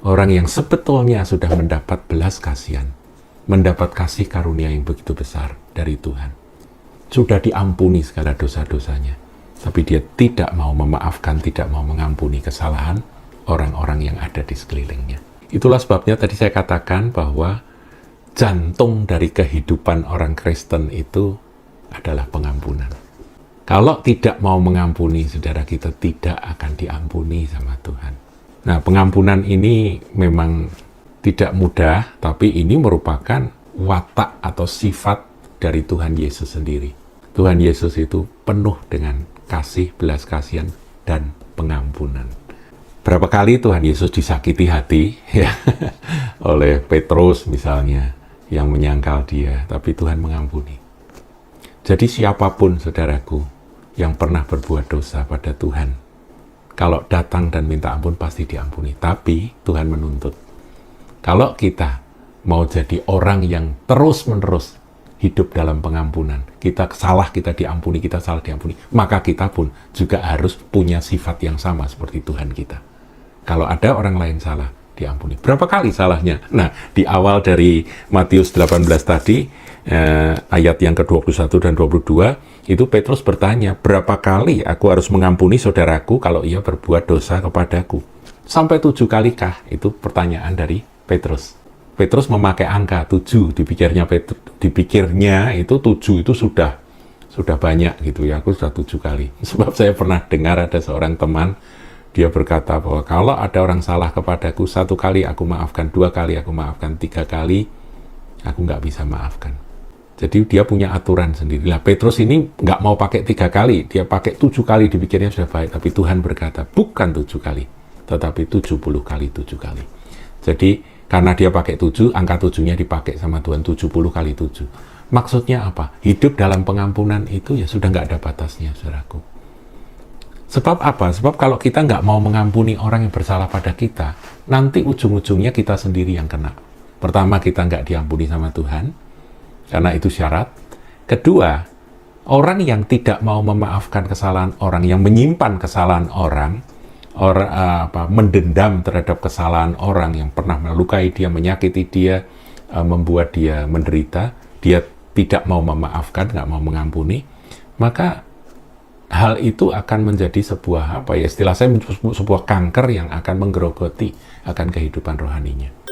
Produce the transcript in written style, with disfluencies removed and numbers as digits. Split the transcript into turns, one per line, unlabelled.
Orang yang sebetulnya sudah mendapat belas kasihan, mendapat kasih karunia yang begitu besar dari Tuhan. Sudah diampuni segala dosa-dosanya. Tapi dia tidak mau memaafkan, tidak mau mengampuni kesalahan orang-orang yang ada di sekelilingnya. Itulah sebabnya tadi saya katakan bahwa jantung dari kehidupan orang Kristen itu adalah pengampunan. Kalau tidak mau mengampuni, saudara, kita tidak akan diampuni sama Tuhan. Nah, pengampunan ini memang tidak mudah, tapi ini merupakan watak atau sifat dari Tuhan Yesus sendiri. Tuhan Yesus itu penuh dengan kasih, belas kasihan, dan pengampunan. Berapa kali Tuhan Yesus disakiti hati ya, oleh Petrus misalnya, yang menyangkal dia, tapi Tuhan mengampuni. Jadi siapapun, saudaraku, yang pernah berbuat dosa pada Tuhan, kalau datang dan minta ampun pasti diampuni. Tapi Tuhan menuntut. Kalau kita mau jadi orang yang terus-menerus hidup dalam pengampunan, kita salah kita diampuni, kita salah diampuni, maka kita pun juga harus punya sifat yang sama seperti Tuhan kita. Kalau ada orang lain salah, diampuni. Berapa kali salahnya? Nah, di awal dari Matius 18 tadi, ayat yang ke-21 dan 22, itu Petrus bertanya, berapa kali aku harus mengampuni saudaraku kalau ia berbuat dosa kepadaku? Sampai 7 kalikah? Itu pertanyaan dari Petrus. Petrus memakai angka 7, dipikirnya itu 7 itu sudah banyak gitu ya, aku sudah 7 kali. Sebab saya pernah dengar ada seorang teman, dia berkata bahwa kalau ada orang salah kepadaku 1 kali aku maafkan, 2 kali aku maafkan, 3 kali aku nggak bisa maafkan. Jadi dia punya aturan sendiri. Lah Petrus ini nggak mau pakai 3 kali, dia pakai 7 kali, dipikirnya sudah baik. Tapi Tuhan berkata bukan 7 kali, tetapi 70 kali 7 kali. Jadi karena dia pakai 7, angka 7-nya dipakai sama Tuhan 70 kali 7. Maksudnya apa? Hidup dalam pengampunan itu ya sudah nggak ada batasnya, saudaraku. Sebab apa? Sebab kalau kita nggak mau mengampuni orang yang bersalah pada kita, nanti ujung-ujungnya kita sendiri yang kena. Pertama, kita nggak diampuni sama Tuhan, karena itu syarat. Kedua, orang yang tidak mau memaafkan kesalahan orang, yang menyimpan kesalahan orang, mendendam terhadap kesalahan orang yang pernah melukai dia, menyakiti dia, membuat dia menderita, dia tidak mau memaafkan, nggak mau mengampuni, maka hal itu akan menjadi sebuah, istilah saya, sebuah kanker yang akan menggerogoti akan kehidupan rohaninya.